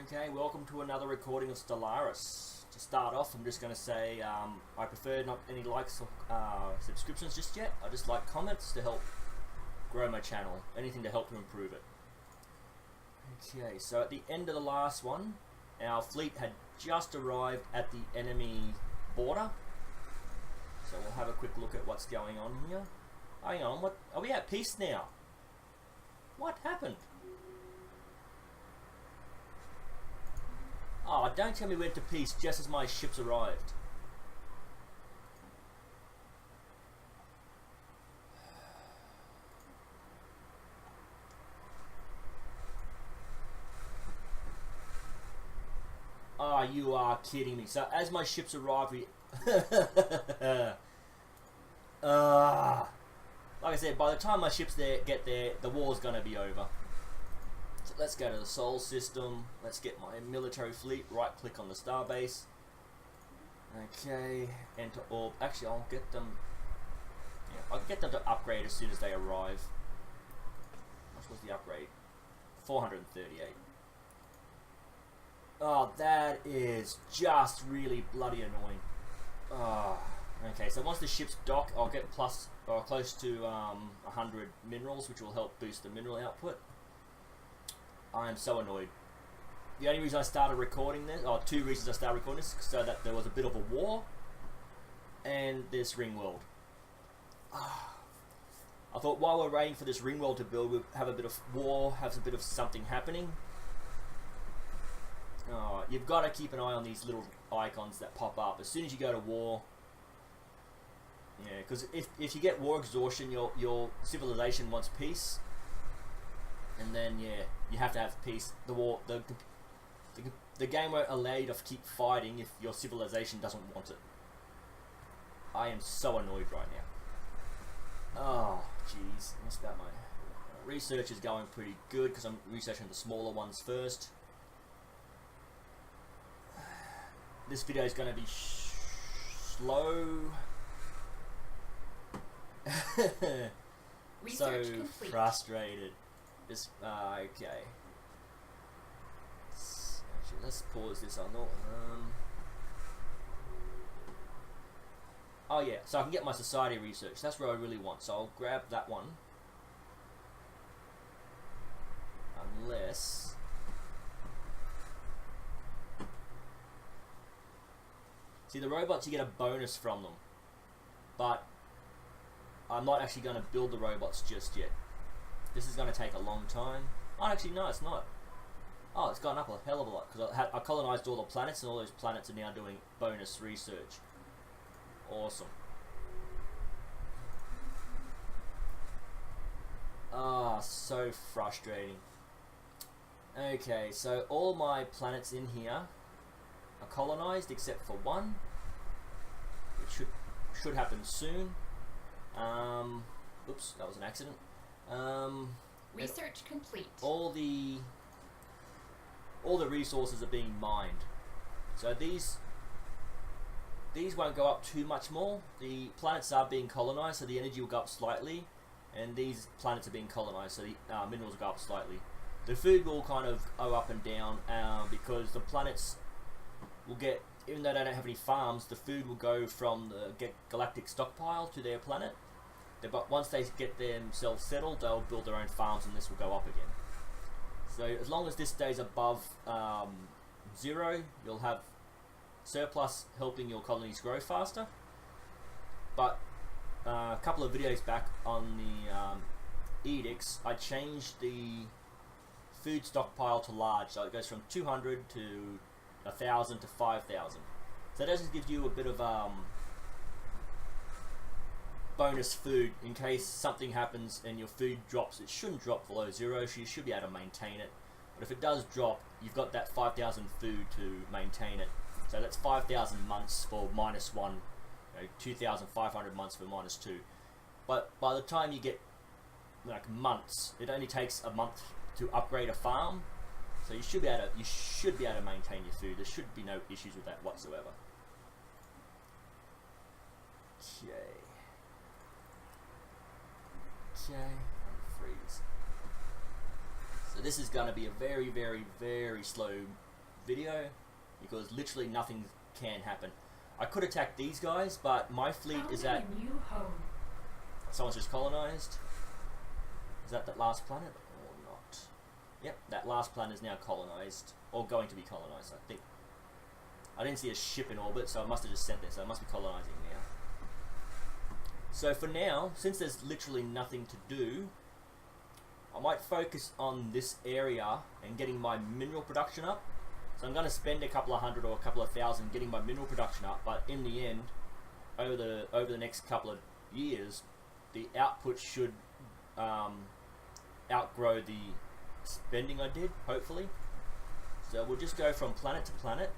Okay, welcome to another recording of Stellaris. To start off, I'm just going to say I prefer not any likes or subscriptions just yet. I just like comments to help grow my channel. Anything to help to improve it. Okay, so at the end of the last one, our fleet had just arrived at the enemy border. So we'll have a quick look at what's going on here. Hang on, what are we at peace now? What happened? Oh, don't tell me we went to peace just as my ships arrived. Oh, you are kidding me. So as my ships arrive, we... like I said, by the time my ships get there, the war's going to be over. So let's go to the Sol system. Let's get my military fleet. Right click on the starbase. Okay, enter orb. Actually, I'll get them. Yeah, I'll get them to upgrade as soon as they arrive. What was the upgrade? 438. Oh, that is just really bloody annoying. Oh, okay, so once the ships dock, I'll get plus or close to 100 minerals, which will help boost the mineral output. I am so annoyed. The only reason I started recording this, or two reasons I started recording this, so that there was a bit of a war, and this ring world. I thought while we're waiting for this ring world to build, we'll have a bit of war, have a bit of something happening. Oh, you've got to keep an eye on these little icons that pop up as soon as you go to war. Yeah, because if you get war exhaustion, your civilization wants peace. And then, yeah, you have to have peace. The game won't allow you to keep fighting if your civilization doesn't want it. I am so annoyed right now. Oh, jeez. What's about my research is going pretty good because I'm researching the smaller ones first. This video is going to be slow. Research so complete. Frustrated. Just, okay. Actually, let's pause this on. Oh yeah, so I can get my society research. That's what I really want. So I'll grab that one. Unless... See, the robots, you get a bonus from them. But I'm not actually going to build the robots just yet. This is going to take a long time. Oh, actually, no, it's not. Oh, it's gone up a hell of a lot because I colonized all the planets, and all those planets are now doing bonus research. Awesome. Ah, so frustrating. Okay, so all my planets in here are colonized except for one, which should happen soon. Oops, that was an accident. Research complete. All the resources are being mined. So these won't go up too much more. The planets are being colonized, so the energy will go up slightly, and these planets are being colonized, so the minerals will go up slightly. The food will kind of go up and down because the planets will get, even though they don't have any farms, the food will go from the galactic stockpile to their planet. But once they get themselves settled, they'll build their own farms, and this will go up again. So as long as this stays above 0, you'll have surplus helping your colonies grow faster. But a couple of videos back on the edicts, I changed the food stockpile to large, so it goes from 200 to 1,000 to 5,000. So that just gives you a bit of bonus food in case something happens and your food drops. It shouldn't drop below 0, so you should be able to maintain it. But if it does drop, you've got that 5,000 food to maintain it. So that's 5,000 months for -1, 2,500 months for -2. But by the time you get like months, it only takes a month to upgrade a farm. So you should be able to maintain your food. There should be no issues with that whatsoever. Okay. Okay, freeze. So this is going to be a very, very, very slow video, because literally nothing can happen. I could attack these guys, but my fleet is at... Someone's just colonized. Is that the last planet or not? Yep, that last planet is now colonized, or going to be colonized, I think. I didn't see a ship in orbit, so I must have just sent this, so it must be colonizing now. So for now, since there's literally nothing to do, I might focus on this area and getting my mineral production up. So I'm going to spend a couple of hundred or a couple of thousand getting my mineral production up, but in the end, over the next couple of years, the output should outgrow the spending I did, hopefully. So we'll just go from planet to planet.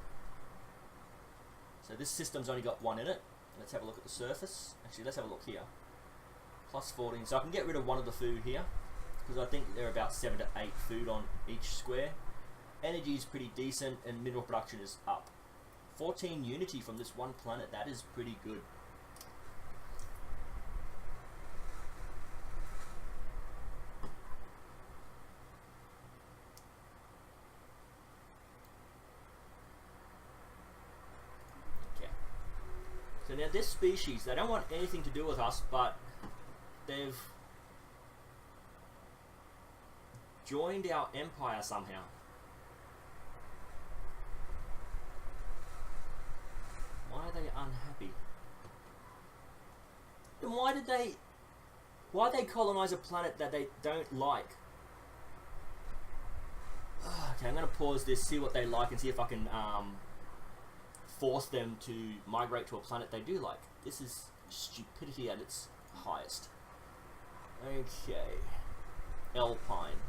So this system's only got one in it. Let's have a look at the surface. Actually, let's have a look here. Plus 14. So I can get rid of one of the food here, because I think they're about 7 to 8 food on each square. Energy is pretty decent, and mineral production is up. 14 unity from this one planet. That is pretty good. So now this species, they don't want anything to do with us, but they've joined our empire somehow. Why are they unhappy? Then why they colonize a planet that they don't like? Okay, I'm gonna pause this, see what they like, and see if I can force them to migrate to a planet they do like. This is stupidity at its highest. Okay. Alpine.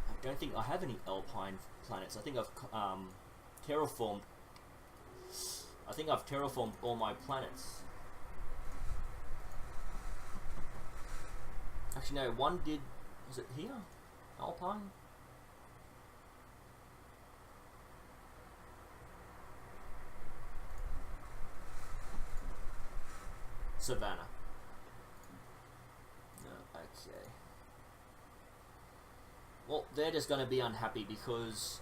I don't think I have any Alpine planets. I think I've terraformed. I think I've terraformed all my planets. Actually, no. One did. Was it here? Alpine. Savannah. No, okay. Well, they're just going to be unhappy because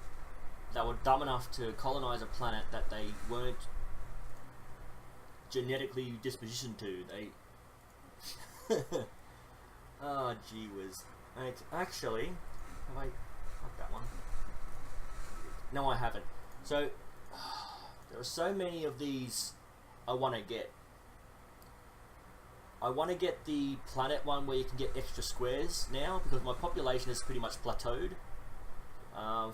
they were dumb enough to colonize a planet that they weren't genetically dispositioned to. They... Oh, gee whiz. Actually, have I... Fuck that one. No, I haven't. So, there are so many of these I want to get. I want to get the planet one where you can get extra squares now, because my population is pretty much plateaued.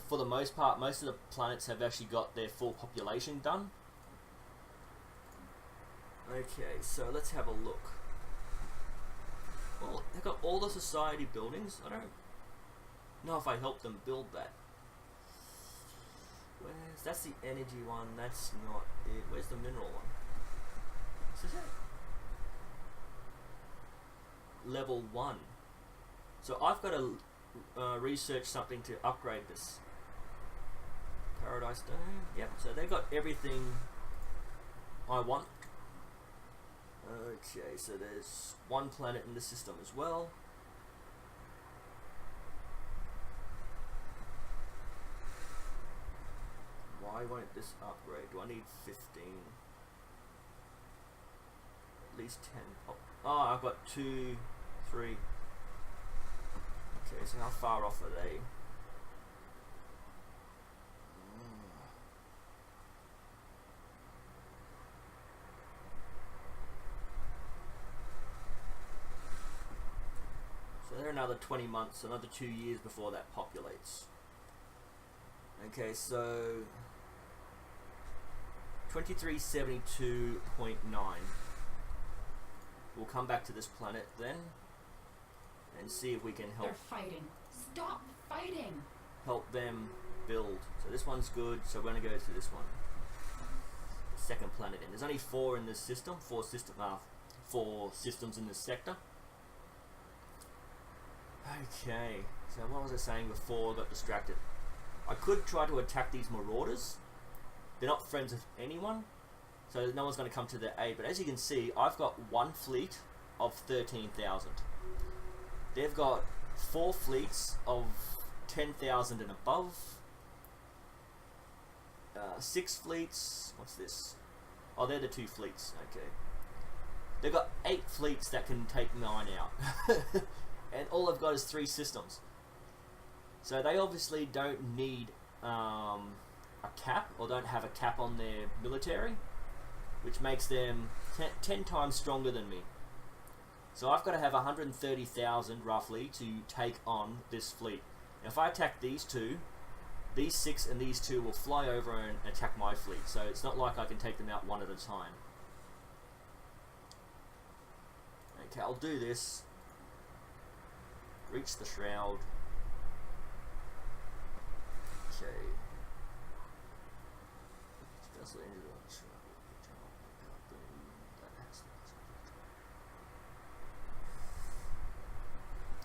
For the most part, most of the planets have actually got their full population done. Okay, so let's have a look. Well, they've got all the society buildings. I don't know if I help them build that. That's the energy one, that's not it. Where's the mineral one? This is it. Level 1. So I've got to research something to upgrade this. Paradise Dome. Yep, so they got everything I want. Okay, so there's one planet in the system as well. Why won't this upgrade? Do I need 15? At least 10. Oh, I've got 2, 3. Okay, so how far off are they? So they're another 20 months, another 2 years before that populates. Okay, so 2372.9. We'll come back to this planet then and see if we can help. They're fighting. Stop fighting. Help them build. So this one's good, so we're going to go to this one. The second planet in. There's only 4 in this system. 4 systems in this sector. Okay. So what was I saying before I got distracted? I could try to attack these marauders. They're not friends with anyone, so no one's going to come to their aid. But as you can see, I've got one fleet of 13,000. They've got 4 fleets of 10,000 and above. 6 fleets. What's this? Oh, they're the 2 fleets. Okay. They've got 8 fleets that can take 9 out. And all I've got is 3 systems. So they obviously don't need a cap, or don't have a cap on their military, which makes them 10 times stronger than me. So I've got to have 130,000 roughly to take on this fleet. Now if I attack these 2, these 6 and these 2 will fly over and attack my fleet. So it's not like I can take them out one at a time. Okay, I'll do this. Reach the shroud. Okay.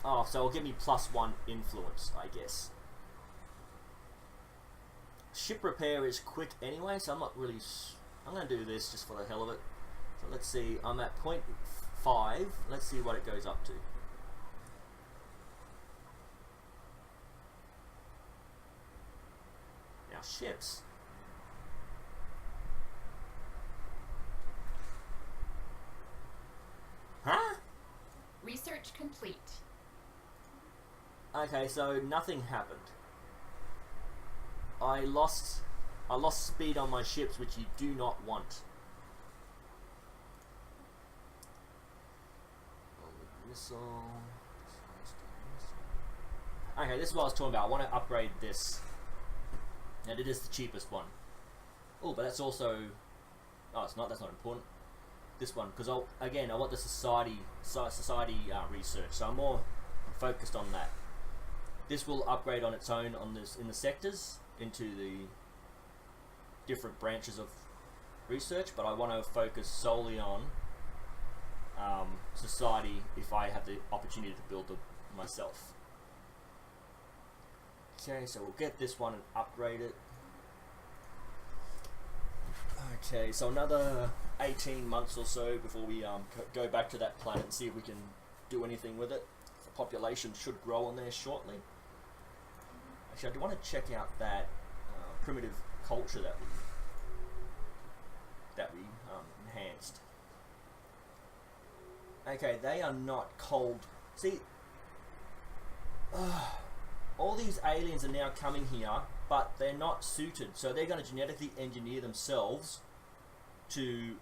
Oh, so it'll give me +1 influence, I guess. Ship repair is quick anyway, so I'm not really... I'm going to do this just for the hell of it. So let's see, I'm at 0.5. Let's see what it goes up to. Now, ships. Huh? Research complete. Okay, so nothing happened. I lost speed on my ships, which you do not want. Missile. Okay, this is what I was talking about. I want to upgrade this. And it is the cheapest one. Oh, but that's also... Oh, it's not. That's not important. This one, because again, I want the society research, so I'm more focused on that. This will upgrade on its own in the sectors into the different branches of research, but I want to focus solely on society if I have the opportunity to build them myself. Okay, so we'll get this one and upgrade it. Okay, so another 18 months or so before we go back to that planet and see if we can do anything with it. The population should grow on there shortly. Actually, I do want to check out that primitive culture that we enhanced. Okay, they are not cold. See, all these aliens are now coming here, but they're not suited, so they're going to genetically engineer themselves to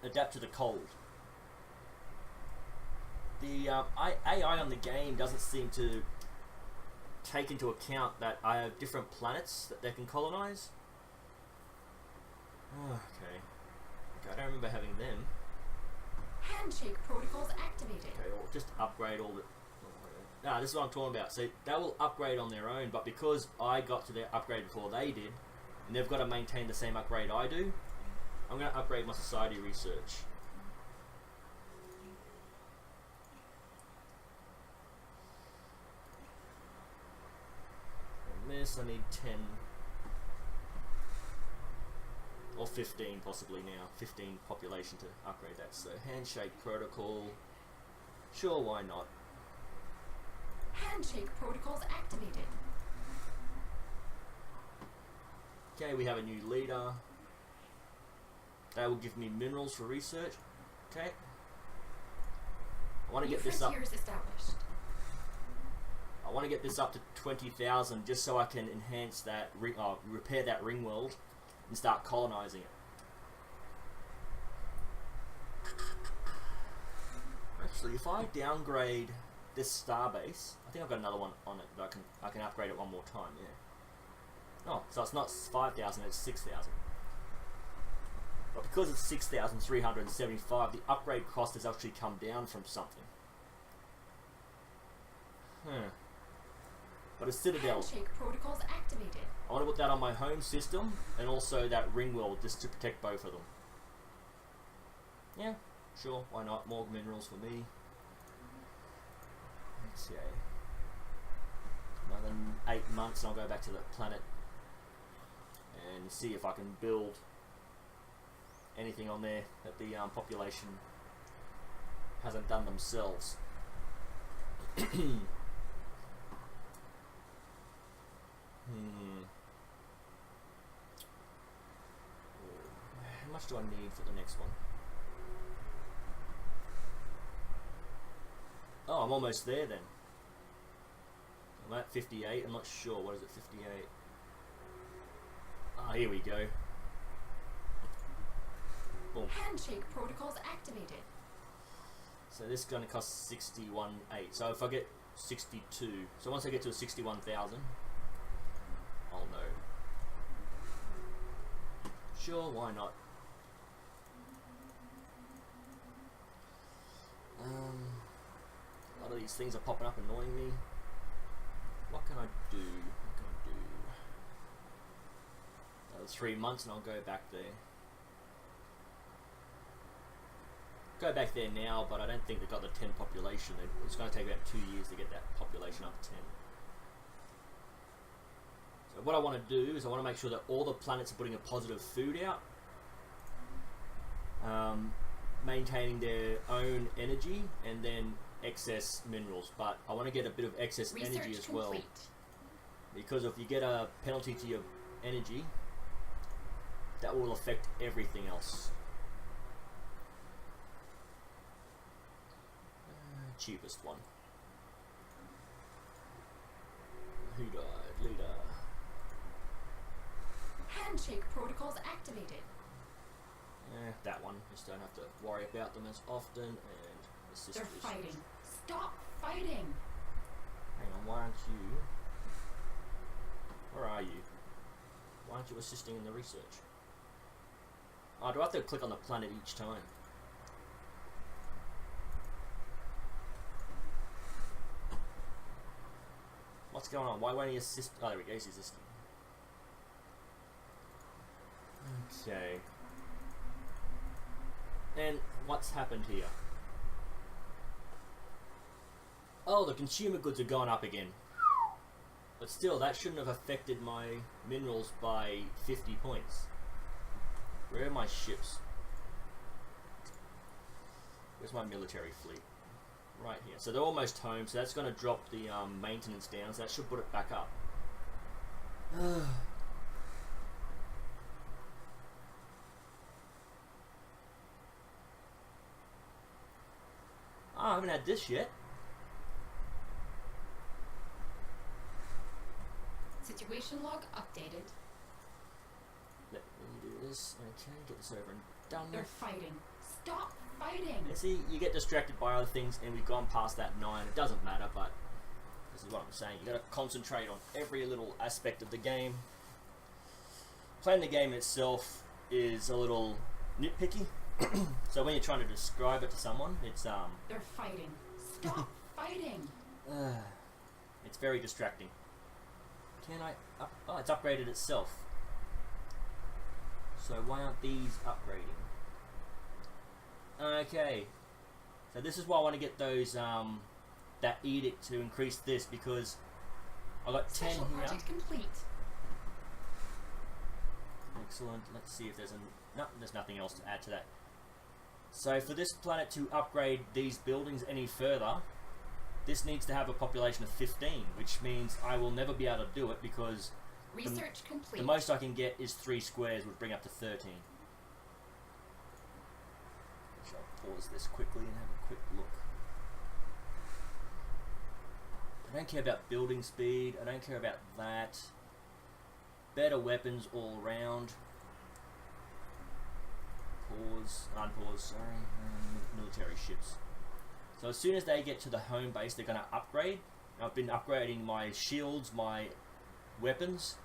adapt to the cold. The AI on the game doesn't seem to take into account that I have different planets that they can colonize. Okay, I don't remember having them. Handshake protocols activated. Okay, or just upgrade all the... Nah, this is what I'm talking about. So they will upgrade on their own, but because I got to their upgrade before they did, and they've got to maintain the same upgrade I do, I'm going to upgrade my society research. And this, I need 10 or 15 possibly now. 15 population to upgrade that. So handshake protocol, sure, why not? Handshake protocols activated. Okay, we have a new leader. They will give me minerals for research. Okay. I want to get this up. Established. I want to get this up to 20,000 just so I can enhance that, repair that ring world and start colonizing it. Actually, if I downgrade this starbase, I think I've got another one on it, but I can upgrade it one more time. Yeah. Oh, so it's not 5,000; it's 6,000. But because it's 6,375, the upgrade cost has actually come down from something. But a citadel. Handshake protocols activated. I want to put that on my home system and also that ring world just to protect both of them. Yeah, sure, why not? More minerals for me. Okay. Another 8 months and I'll go back to the planet and see if I can build anything on there that the population hasn't done themselves. much do I need for the next one? Oh, I'm almost there then. I'm at 58. I'm not sure. What is it? 58. Ah, here we go. Boom. Handshake protocols activated. So this is going to cost 61.8. So if I get 62, so once I get to a 61,000, I'll know. Sure, why not? A lot of these things are popping up, annoying me. What can I do? What can I do? Another 3 months, and I'll go back there. Go back there now, but I don't think they've got the 10 population. It's going to take about 2 years to get that population up to 10. So what I want to do is I want to make sure that all the planets are putting a positive food out, maintaining their own energy, and then excess minerals. But I want to get a bit of excess energy as well, because if you get a penalty to your energy, that will affect everything else. Cheapest one. Who died? Leader. Handshake protocols activated. That one. Just don't have to worry about them as often. And assist. They're fighting. Stop fighting. Hang on, why aren't you? Where are you? Why aren't you assisting in the research? Oh, do I have to click on the planet each time? What's going on? Why won't he assist? Oh, there we go, he's assisting. Okay. And what's happened here? Oh, the consumer goods have gone up again. But still, that shouldn't have affected my minerals by 50 points. Where are my ships? Where's my military fleet? Right here. So they're almost home, so that's going to drop the maintenance down, so that should put it back up. I haven't had this yet. Situation log updated. Let me do this. Okay, get this over and done They're with. fighting. Stop fighting. And see, you get distracted by other things, and we've gone past that 9. It doesn't matter, but this is what I'm saying. You got to concentrate on every little aspect of the game. Playing the game itself is a little nitpicky. So when you're trying to describe it to someone, it's They're fighting. Stop fighting. it's very distracting. Can I oh, it's upgraded itself. So why aren't these upgrading? Okay. So this is why I want to get those that edict to increase this, because I got 10 Special here. project complete. Excellent. Let's see if there's no, there's nothing else to add to that. So for this planet to upgrade these buildings any further, this needs to have a population of 15, which means I will never be able to do it, because Research complete. the most I can get is 3 squares, would bring up to 13. So I'll pause this quickly and have a quick look. I don't care about building speed, I don't care about that. Better weapons all round. Pause, unpause, sorry. Military ships. So as soon as they get to the home base, they're going to upgrade. I've been upgrading my shields, my weapons.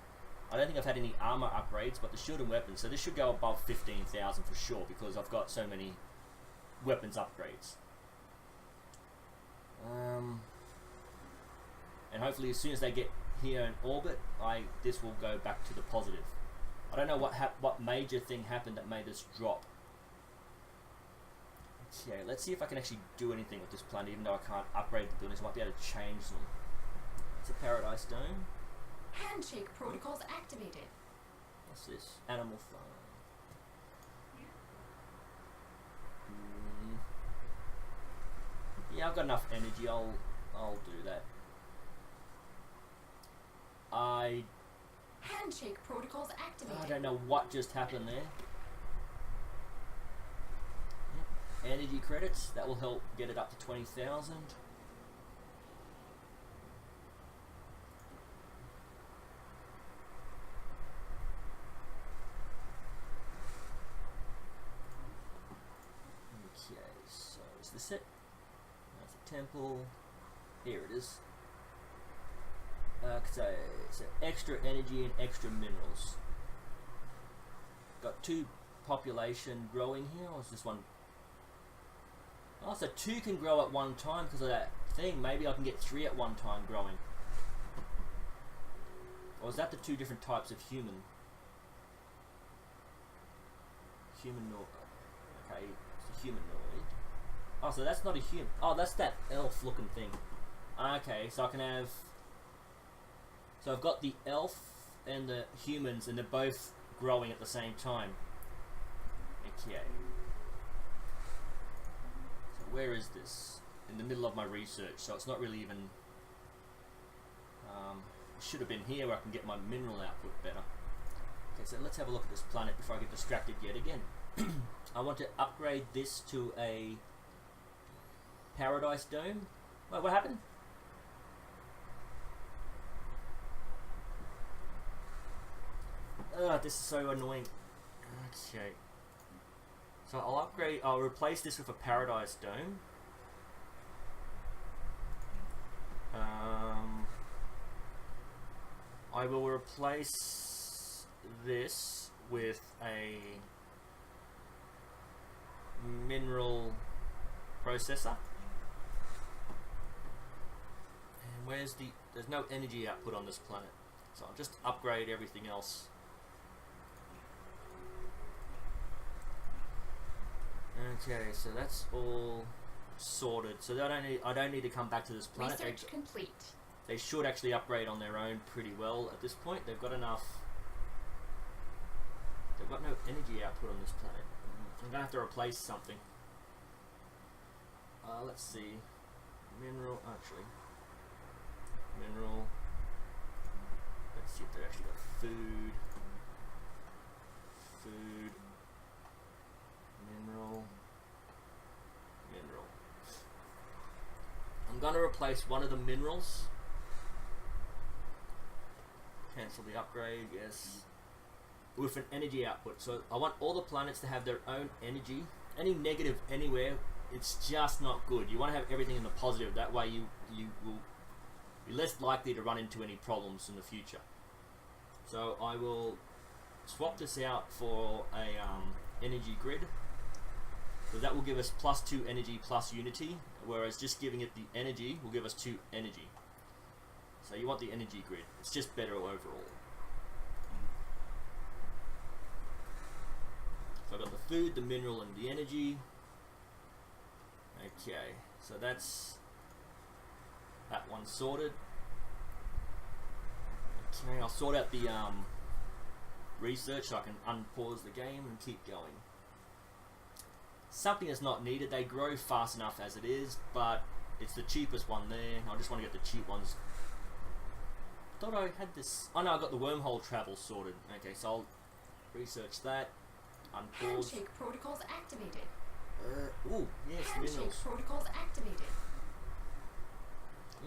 I don't think I've had any armor upgrades, but the shield and weapons. So this should go above 15,000 for sure, because I've got so many weapons upgrades. And hopefully as soon as they get here in orbit, this will go back to the positive. I don't know what major thing happened that made this drop. Okay, let's see if I can actually do anything with this planet, even though I can't upgrade the buildings. I might be able to change them. It's a paradise dome. Handshake protocols activated. What's this? Animal farm. Yeah, I've got enough energy. I'll do that. Handshake protocols activated. I don't know what just happened there. energy credits. That will help get it up to 20,000. Okay, so is this it? That's a temple. Here it is. So extra energy and extra minerals. Got 2 population growing here, or is this one? Oh, so 2 can grow at one time because of that thing. Maybe I can get 3 at one time growing. Or is that the 2 different types of human? Humanoid. Okay, it's a humanoid. Oh, so that's not a human. Oh, that's that elf looking thing. Okay, so I can have... So I've got the elf and the humans, and they're both growing at the same time. Okay. So where is this? In the middle of my research, so it's not really even... it should have been here where I can get my mineral output better. Okay, so let's have a look at this planet before I get distracted yet again. I want to upgrade this to a paradise dome. Wait, what happened? This is so annoying. Okay. So I'll replace this with a paradise dome. I will replace this with a mineral processor. And there's no energy output on this planet. So I'll just upgrade everything else. Okay, so that's all sorted. So I don't need to come back to this planet. Research complete. They should actually upgrade on their own pretty well at this point. They've got enough. They've got no energy output on this planet. I'm gonna have to replace something. Let's see. Mineral, actually. Mineral. Let's see if they've actually got food. Food. Mineral. Mineral. I'm gonna replace one of the minerals. Cancel the upgrade, yes. With an energy output. So I want all the planets to have their own energy. Any negative anywhere, it's just not good. You want to have everything in the positive. That way you will be less likely to run into any problems in the future. So I will swap this out for a energy grid. So that will give us +2 energy plus unity, whereas just giving it the energy will give us 2 energy. So you want the energy grid. It's just better overall. So I've got the food, the mineral, and the energy. Okay, so that's that one sorted. Okay, I'll sort out the research so I can unpause the game and keep going. Something that's not needed. They grow fast enough as it is, but it's the cheapest one there. I just want to get the cheap ones. Thought I had this. Oh no, I got the wormhole travel sorted. Okay, so I'll research that. Unpause. Handshake protocols activated. Ooh, yes, Handshake minerals. protocols activated.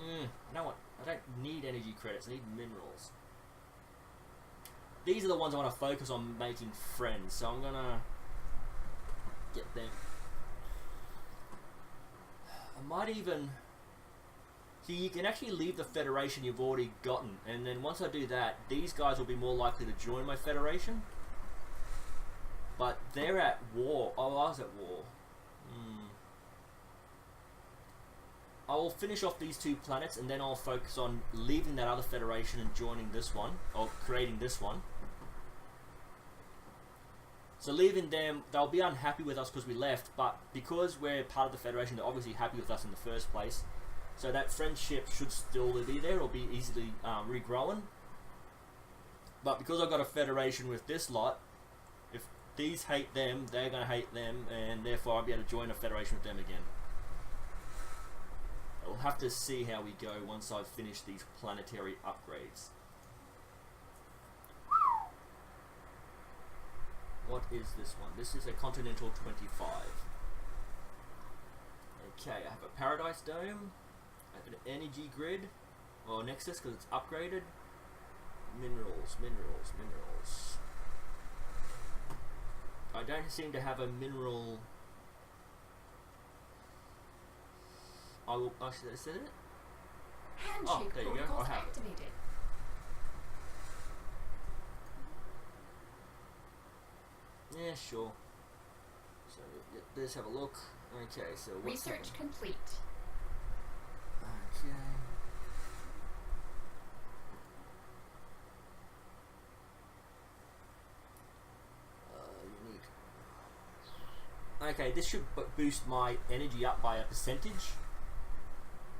I don't want. I don't need energy credits. I need minerals. These are the ones I want to focus on making friends. So I'm gonna get them. I might even. See, you can actually leave the Federation you've already gotten, and then once I do that, these guys will be more likely to join my Federation. But they're at war. Oh, I was at war. I will finish off these 2 planets, and then I'll focus on leaving that other Federation and joining this one, or creating this one. So leaving them, they'll be unhappy with us because we left, but because we're part of the Federation, they're obviously happy with us in the first place. So that friendship should still be there, or be easily regrowing. But because I've got a Federation with this lot, if these hate them, they're going to hate them, and therefore I'll be able to join a Federation with them again. We'll have to see how we go once I've finished these planetary upgrades. What is this one? This is a Continental 25. Okay, I have a Paradise Dome. I have an energy grid, or Nexus because it's upgraded. Minerals, minerals, minerals. I don't seem to have a mineral. I will. Actually, is that it? Handshake there you go. I protocols have it. activated. Yeah, sure. So let's have a look. Okay, so what's Research happening? complete. Okay. Unique. Okay, this should boost my energy up by a percentage.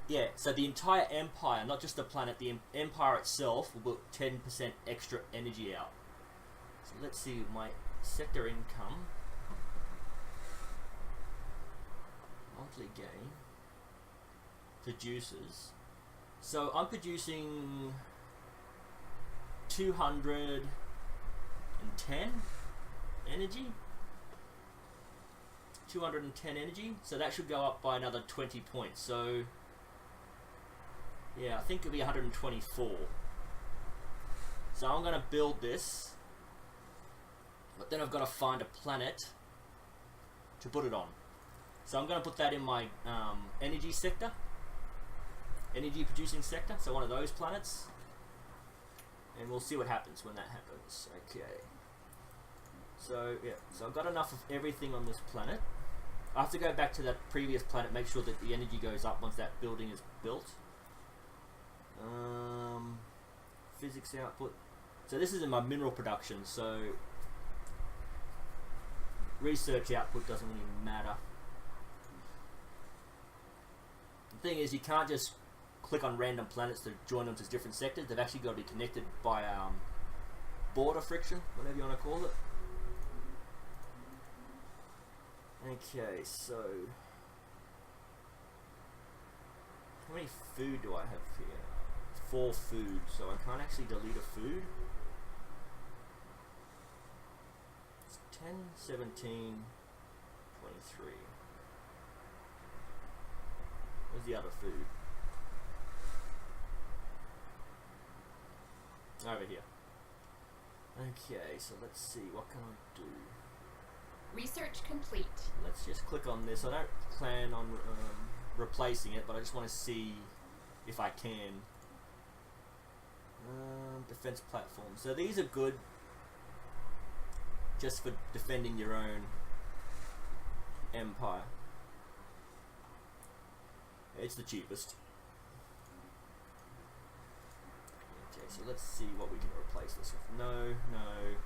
Yeah, so the entire empire, not just the planet, the empire itself will put 10% extra energy out. So let's see my sector income. Monthly gain. Producers. So I'm producing 210 energy. 210 energy. So that should go up by another 20 points. So yeah, I think it'll be 124. So I'm going to build this. But then I've got to find a planet to put it on. So I'm going to put that in my energy sector. Energy producing sector. So one of those planets. And we'll see what happens when that happens. Okay. So yeah, so I've got enough of everything on this planet. I have to go back to that previous planet, make sure that the energy goes up once that building is built. Physics output. So this is in my mineral production, so research output doesn't really matter. The thing is, you can't just click on random planets to join them to different sectors. They've actually got to be connected by border friction, whatever you want to call it. Okay, so how many food do I have here? 4 food, so I can't actually delete a food. It's 10, 17, 23. Where's the other food? Over here. Okay, so let's see, what can I do? Research complete. Let's just click on this. I don't plan on replacing it, but I just want to see if I can. Defense platform. So these are good just for defending your own empire. It's the cheapest. Okay, so let's see what we can replace this with. No, no.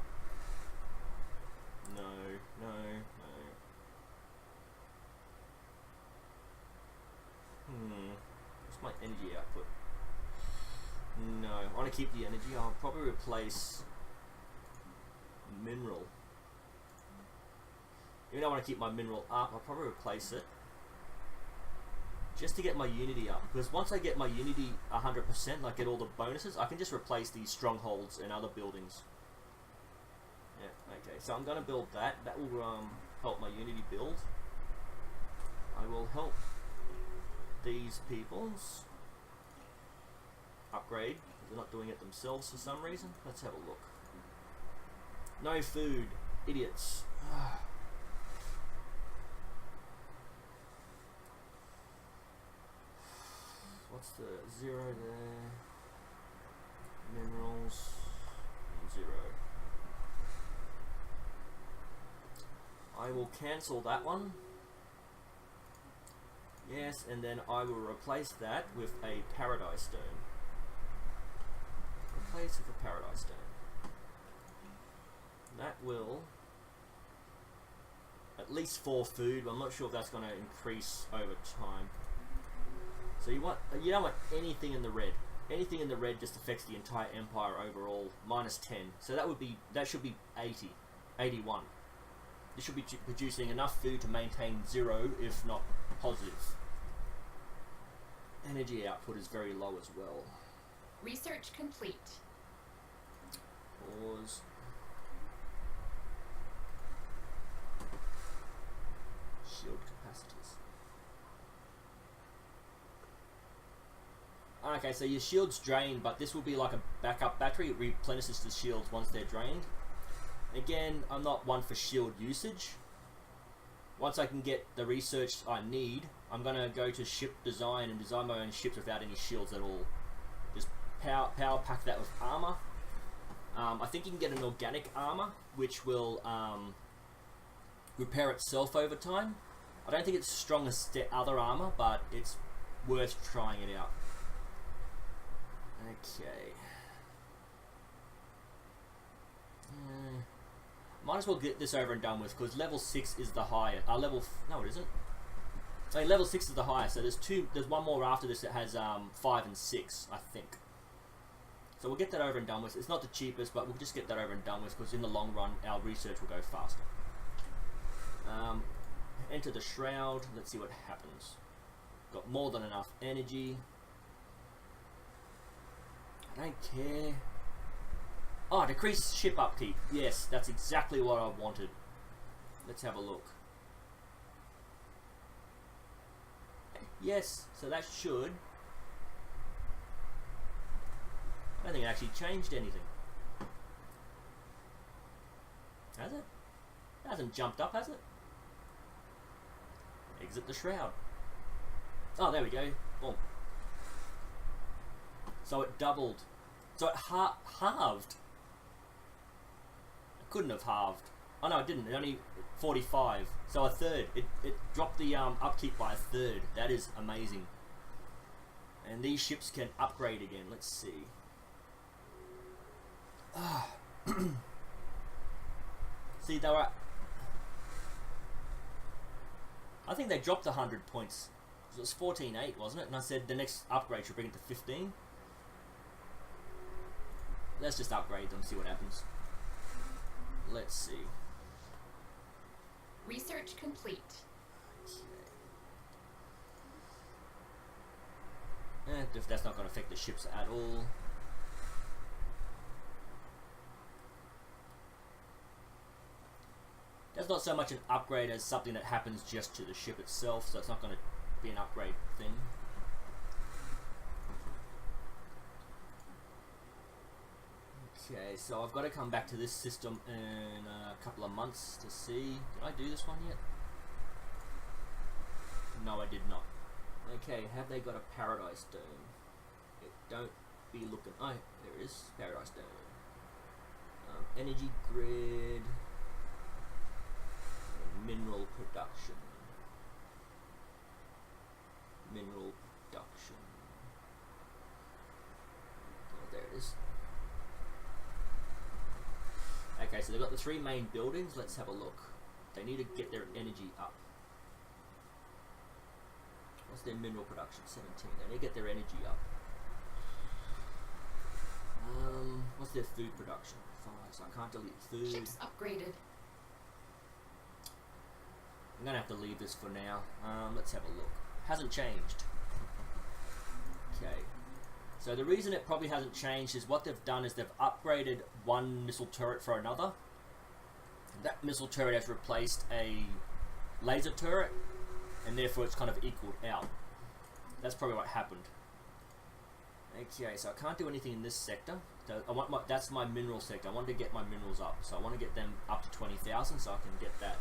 No, no, no. What's my energy output? No, I want to keep the energy. I'll probably replace mineral. Even though I want to keep my mineral up, I'll probably replace it. Just to get my unity up. Because once I get my unity 100%, like get all the bonuses, I can just replace these strongholds and other buildings. Yeah, okay, so I'm going to build that. That will help my unity build. I will help these peoples upgrade. They're not doing it themselves for some reason. Let's have a look. No food. Idiots. What's the 0 there? Minerals. 0. I will cancel that one. Yes, and then I will replace that with a Paradise Stone. Replace with a Paradise Stone. That will at least 4 food. I'm not sure if that's going to increase over time. So you don't want anything in the red. Anything in the red just affects the entire empire overall. -10. So that should be 80, 81. This should be producing enough food to maintain 0, if not positive. Energy output is very low as well. Research complete. Pause. Shield capacities. Okay, so your shield's drained, but this will be like a backup battery. It replenishes the shields once they're drained. Again, I'm not one for shield usage. Once I can get the research I need, I'm going to go to ship design and design my own ships without any shields at all. Just power pack that with armor. I think you can get an organic armor, which will repair itself over time. I don't think it's as strong as other armor, but it's worth trying it out. Okay. Might as well get this over and done with, because level 6 is the higher. No, it isn't. So level 6 is the highest. So there's one more after this that has 5 and 6, I think. So we'll get that over and done with. It's not the cheapest, but we'll just get that over and done with, because in the long run, our research will go faster. Enter the shroud. Let's see what happens. Got more than enough energy. I don't care. Oh, decrease ship upkeep. Yes, that's exactly what I wanted. Let's have a look. Yes, so that should... I don't think it actually changed anything. Has it? It hasn't jumped up, has it? Exit the shroud. Oh, there we go. Boom. So it doubled. So it halved. It couldn't have halved. Oh no, it didn't. It only 45. So a third. It dropped the upkeep by a third. That is amazing. And these ships can upgrade again. Let's see. See, they were... I think they dropped 100 points. It was 14.8, wasn't it? And I said the next upgrade should bring it to 15. Let's just upgrade them, see what happens. Let's see. Research complete. Okay. If that's not going to affect the ships at all. That's not so much an upgrade as something that happens just to the ship itself, so it's not going to be an upgrade thing. Okay, so I've got to come back to this system in a couple of months to see. Did I do this one yet? No, I did not. Okay, have they got a Paradise Dome? It don't be looking... Oh, there it is. Paradise Dome. Energy grid... Mineral production. Mineral production. Oh, there it is. Okay, so they've got the 3 main buildings. Let's have a look. They need to get their energy up. What's their mineral production? 17. They need to get their energy up. What's their food production? 5. So I can't delete food. Ships upgraded. I'm going to have to leave this for now. Let's have a look. Hasn't changed. Okay. So the reason it probably hasn't changed is what they've done is they've upgraded one missile turret for another. That missile turret has replaced a laser turret, and therefore it's kind of equaled out. That's probably what happened. Okay, so I can't do anything in this sector. So I want that's my mineral sector. I want to get my minerals up. So I want to get them up to 20,000 so I can get that...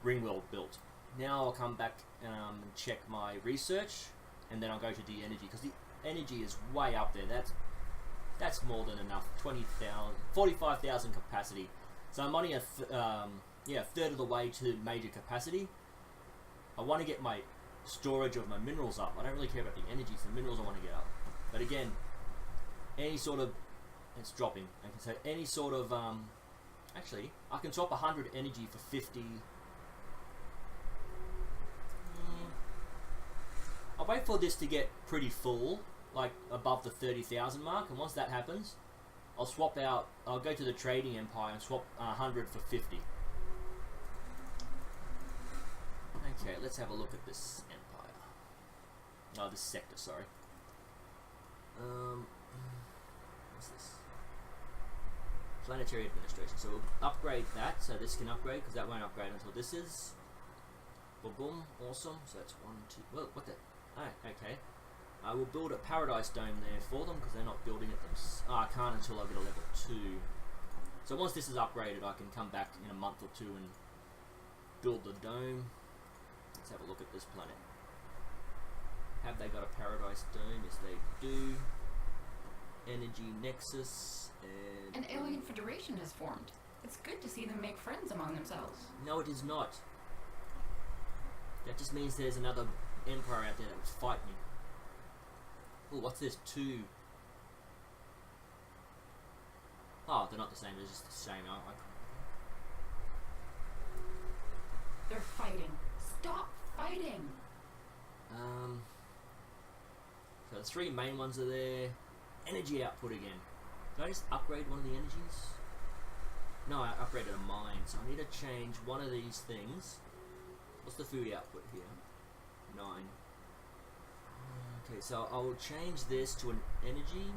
ring world built. Now I'll come back and check my research, and then I'll go to the energy, because the energy is way up there. That's more than enough. 45,000 capacity. So I'm only a third of the way to major capacity. I want to get my storage of my minerals up. I don't really care about the energy. So the minerals I want to get up. But again, any sort of... It's dropping. I can say any sort of... actually, I can swap 100 energy for 50... I'll wait for this to get pretty full, like above the 30,000 mark, and once that happens, I'll swap out, I'll go to the trading empire and swap 100 for 50. Okay, let's have a look at this empire. No, this sector, sorry. What's this? Planetary administration. So we'll upgrade that, so this can upgrade, because that won't upgrade until this is. Boom, boom, awesome. So that's 1, 2, well, what the? Oh, okay. I will build a paradise dome there for them because they're not building it themselves. I can't until I get a level 2. So once this is upgraded, I can come back in a month or 2 and build the dome. Let's have a look at this planet. Have they got a paradise dome? Yes, they do. Energy nexus. And An alien federation has formed. It's good to see them make friends among themselves. no, it is not. That just means there's another empire out there that would fight me. Oh, what's this? 2. Oh, they're not the same. They're just the same. They're fighting. Stop fighting! So the 3 main ones are there. Energy output again. Did I just upgrade one of the energies? No, I upgraded a mine, so I need to change one of these things. What's the food output here? 9. Okay, so I will change this to an energy.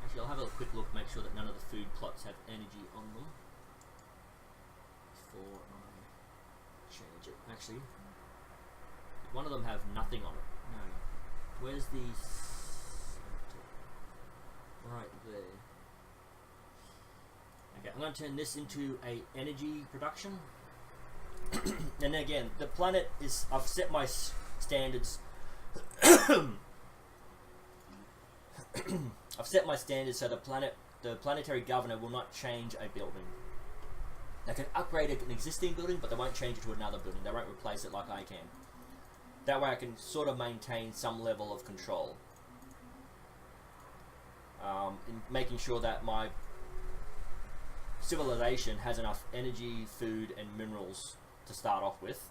Actually, I'll have a quick look, make sure that none of the food plots have energy on them. Before I change it. Actually, one of them have nothing on it. No. Where's the... Right there. Okay, I'm going to turn this into a energy production. And again, the planet is... I've set my standards... I've set my standards so the planetary governor will not change a building. They can upgrade an existing building, but they won't change it to another building. They won't replace it like I can. That way I can sort of maintain some level of control. In making sure that my civilization has enough energy, food, and minerals to start off with.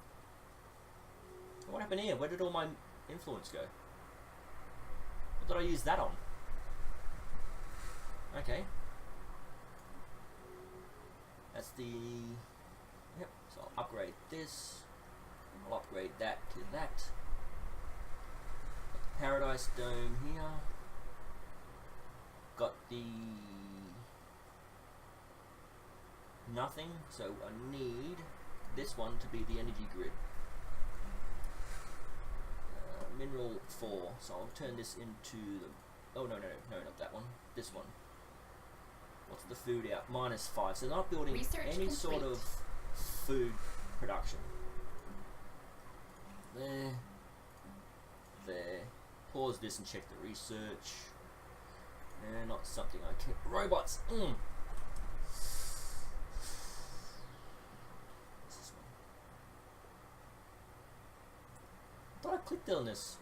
What happened here? Where did all my influence go? What did I use that on? Okay. That's the... Yep, so I'll upgrade this. I'll upgrade that to that. Got the Paradise Dome here. Got the... Nothing, so I need this one to be the energy grid. Mineral 4, so I'll turn this into the... Oh, no, not that one. This one. What's the food out? -5. So they're not building Research any complete. sort of food production. There. There. Pause this and check the research. And not something I can... Robots! What's this one? I thought I clicked on this.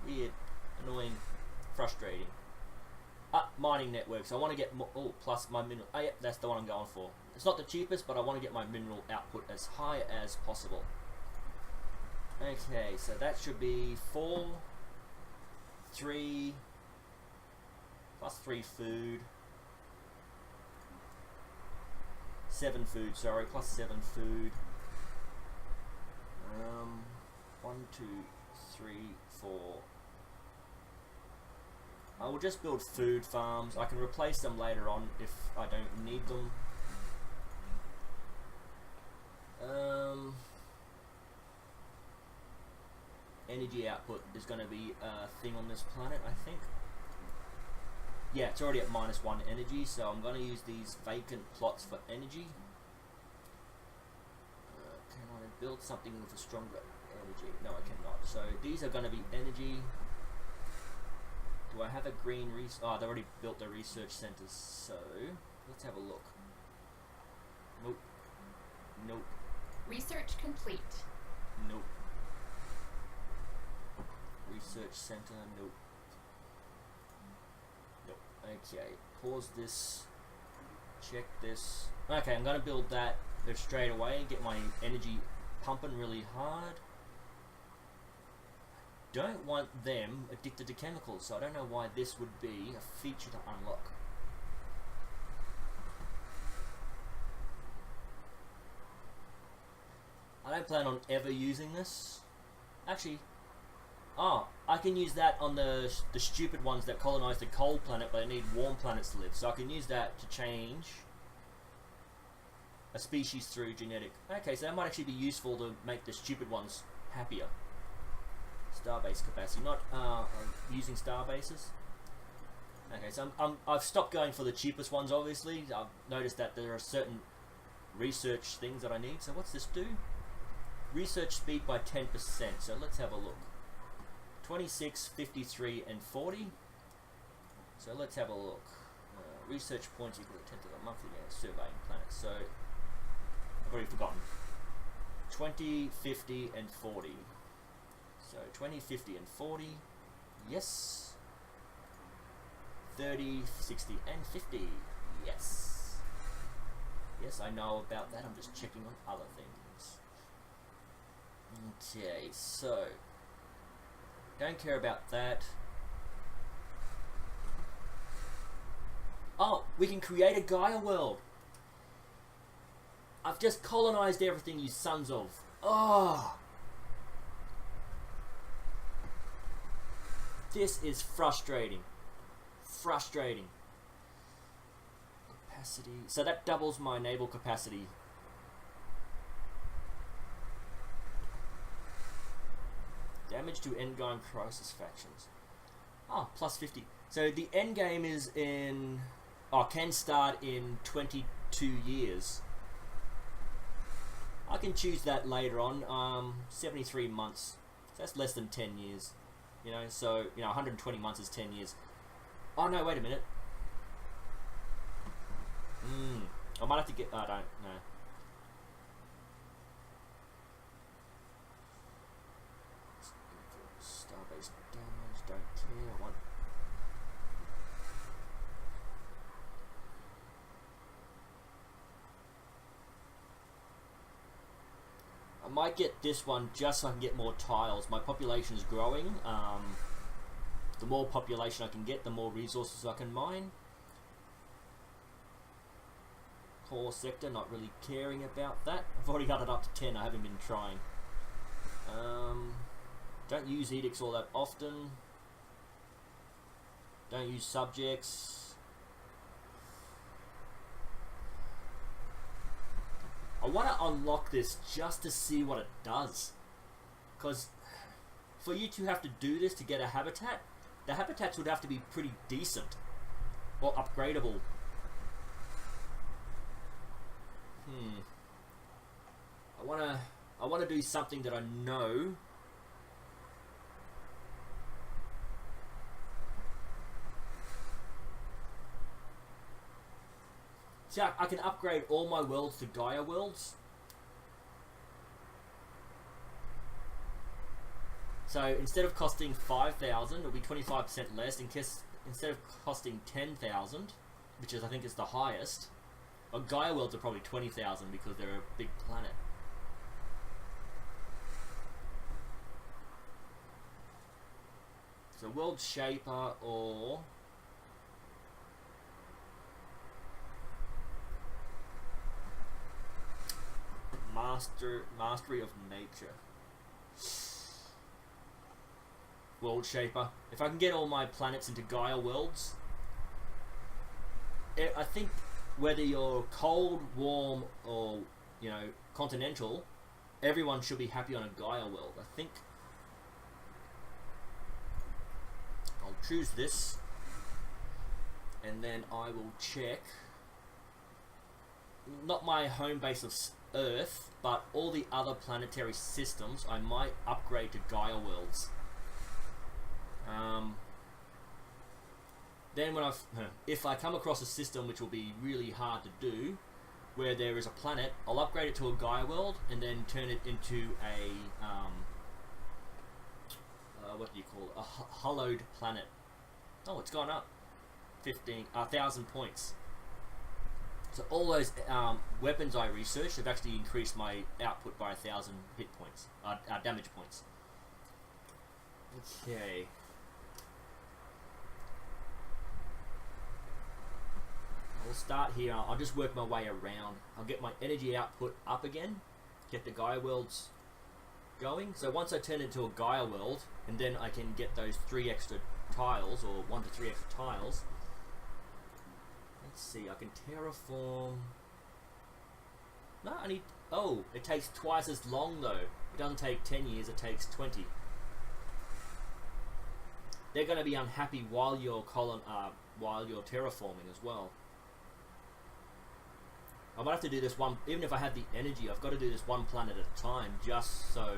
Weird. Annoying. Frustrating. Mining networks. I want to get more... Oh, plus my mineral... Oh, yeah, that's the one I'm going for. It's not the cheapest, but I want to get my mineral output as high as possible. Okay, so that should be 4... 3... Plus 3 food. 7 food, sorry. Plus 7 food. 1, 2, 3, 4... I will just build food farms. I can replace them later on if I don't need them. Energy output is going to be a thing on this planet, I think. Yeah, it's already at -1 energy, so I'm going to use these vacant plots for energy. Can I build something with a stronger energy? No, I cannot. So these are going to be energy. Do I have a green research? Oh, they already built the research centers, so let's have a look. Nope. Nope. Research complete. Nope. Research center, nope. Nope. Okay, pause this. Check this. Okay, I'm gonna build that straight away, get my energy pumping really hard. Don't want them addicted to chemicals, so I don't know why this would be a feature to unlock. I don't plan on ever using this. Actually, I can use that on the stupid ones that colonize the cold planet, but they need warm planets to live. So I can use that to change a species through genetic. Okay, so that might actually be useful to make the stupid ones happier. Starbase capacity, not using starbases. Okay, so I've stopped going for the cheapest ones, obviously. I've noticed that there are certain research things that I need. So what's this do? Research speed by 10%. So let's have a look. 26, 53, and 40. So let's have a look. Research points equal to 10 to the monthly surveying planets. So I've already forgotten. 20, 50, and 40. So 20, 50, and 40. Yes. 30, 60, and 50. Yes. Yes, I know about that. I'm just checking on other things. Okay, so don't care about that. Oh, we can create a Gaia world. I've just colonized everything, you sons of. Oh. This is frustrating. Frustrating. Capacity. So that doubles my naval capacity. Damage to endgame crisis factions. Oh, plus 50. So the endgame is in... Oh, can start in 22 years. I can choose that later on. 73 months. So that's less than 10 years. You know, so, 120 months is 10 years. Oh, no, wait a minute. I might have to get... I don't know. Starbase damage, don't care. I want... I might get this one just so I can get more tiles. My population is growing. The more population I can get, the more resources I can mine. Core sector, not really caring about that. I've already got it up to 10. I haven't been trying. Don't use edicts all that often. Don't use subjects. I want to unlock this just to see what it does. Because for you to have to do this to get a habitat, the habitats would have to be pretty decent. Or upgradable. I wanna do something that I know. See, I can upgrade all my worlds to Gaia worlds. So instead of costing 5,000, it'll be 25% less. Instead of costing 10,000, which is I think is the highest. Well, Gaia worlds are probably 20,000 because they're a big planet. So World Shaper or Mastery of Nature. World Shaper. If I can get all my planets into Gaia worlds, I think whether you're cold, warm, or continental, everyone should be happy on a Gaia world. I think I'll choose this, and then I will check. Not my home base of Earth, but all the other planetary systems I might upgrade to Gaia worlds. Then if I come across a system which will be really hard to do, where there is a planet, I'll upgrade it to a Gaia world and then turn it into a what do you call it? A hollowed planet. Oh, it's gone up 1,000 points. So all those weapons I researched have actually increased my output by 1,000 hit points, damage points. Okay. I'll start here. I'll just work my way around. I'll get my energy output up again, get the Gaia worlds going. So once I turn it into a Gaia world, and then I can get those 3 extra tiles, or 1 to 3 extra tiles. Let's see, I can terraform. No, I need... Oh, it takes twice as long though. It doesn't take 10 years, it takes 20. they're going to be unhappy while you're terraforming as well. I might have to do this one, even if I have the energy, I've got to do this one planet at a time, just so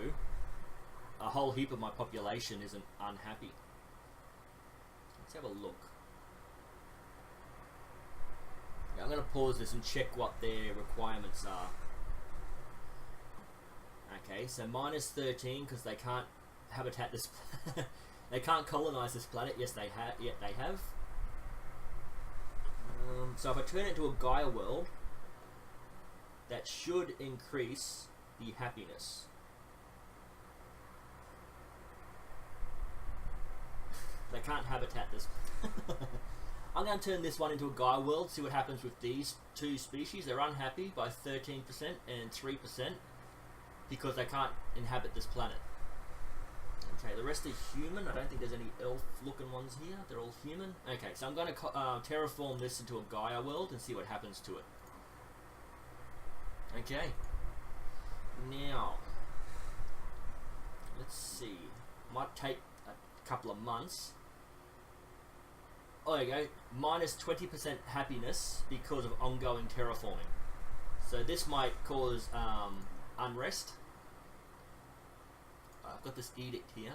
a whole heap of my population isn't unhappy. Let's have a look. Yeah, I'm going to pause this and check what their requirements are. Okay, so -13 because they can't habitat this. They can't colonize this planet. Yes, they have. Yet they have. So if I turn it into a Gaia world, that should increase the happiness. They can't habitat this. I'm going to turn this one into a Gaia world, see what happens with these two species. They're unhappy by 13% and 3% because they can't inhabit this planet. Okay, the rest are human. I don't think there's any elf-looking ones here. They're all human. Okay, so I'm going to terraform this into a Gaia world and see what happens to it. Okay. Now, let's see. Might take a couple of months. Oh, there you go. -20% happiness because of ongoing terraforming. So this might cause unrest. I've got this edict here.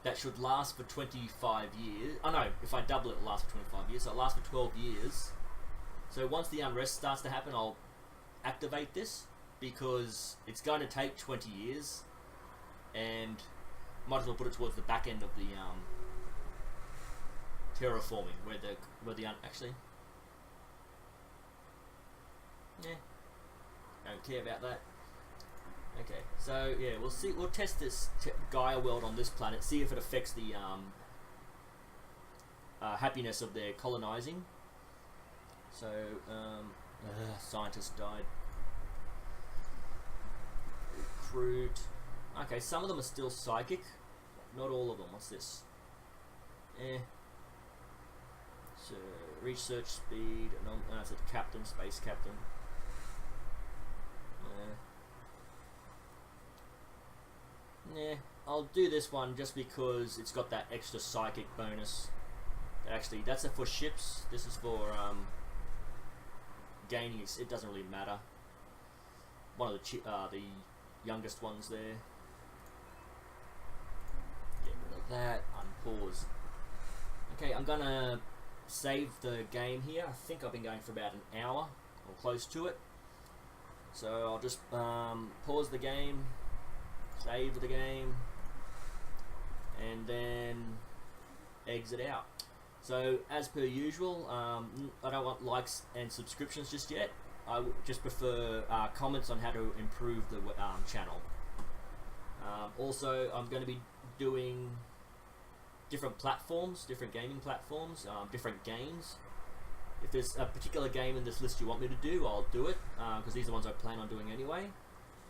That should last for 25 years. Oh no, if I double it, it'll last for 25 years. So it lasts for 12 years. So once the unrest starts to happen, I'll activate this because it's going to take 20 years. And might as well put it towards the back end of the terraforming, where the actually, yeah, don't care about that. Okay, so yeah, we'll see. We'll test this Gaia world on this planet, see if it affects the happiness of their colonizing. So, scientist died. Recruit. Okay, some of them are still psychic, not all of them. What's this? So research speed. No, it's a captain, space captain. Yeah, I'll do this one just because it's got that extra psychic bonus. Actually, that's for ships. This is for gaining. It doesn't really matter. One of the youngest ones there. Get rid of that. Unpause. Okay, I'm gonna save the game here. I think I've been going for about an hour or close to it. So I'll just pause the game. Save the game and then exit out. So as per usual, I don't want likes and subscriptions just yet. I just prefer comments on how to improve the channel. Also, I'm going to be doing different platforms, different gaming platforms, different games. If there's a particular game in this list you want me to do, I'll do it because these are the ones I plan on doing anyway.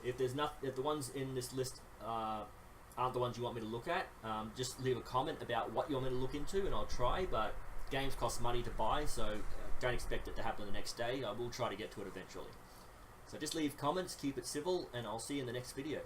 If the ones in this list aren't the ones you want me to look at, just leave a comment about what you want me to look into and I'll try, but games cost money to buy, so don't expect it to happen the next day. I will try to get to it eventually. So just leave comments, keep it civil, and I'll see you in the next video.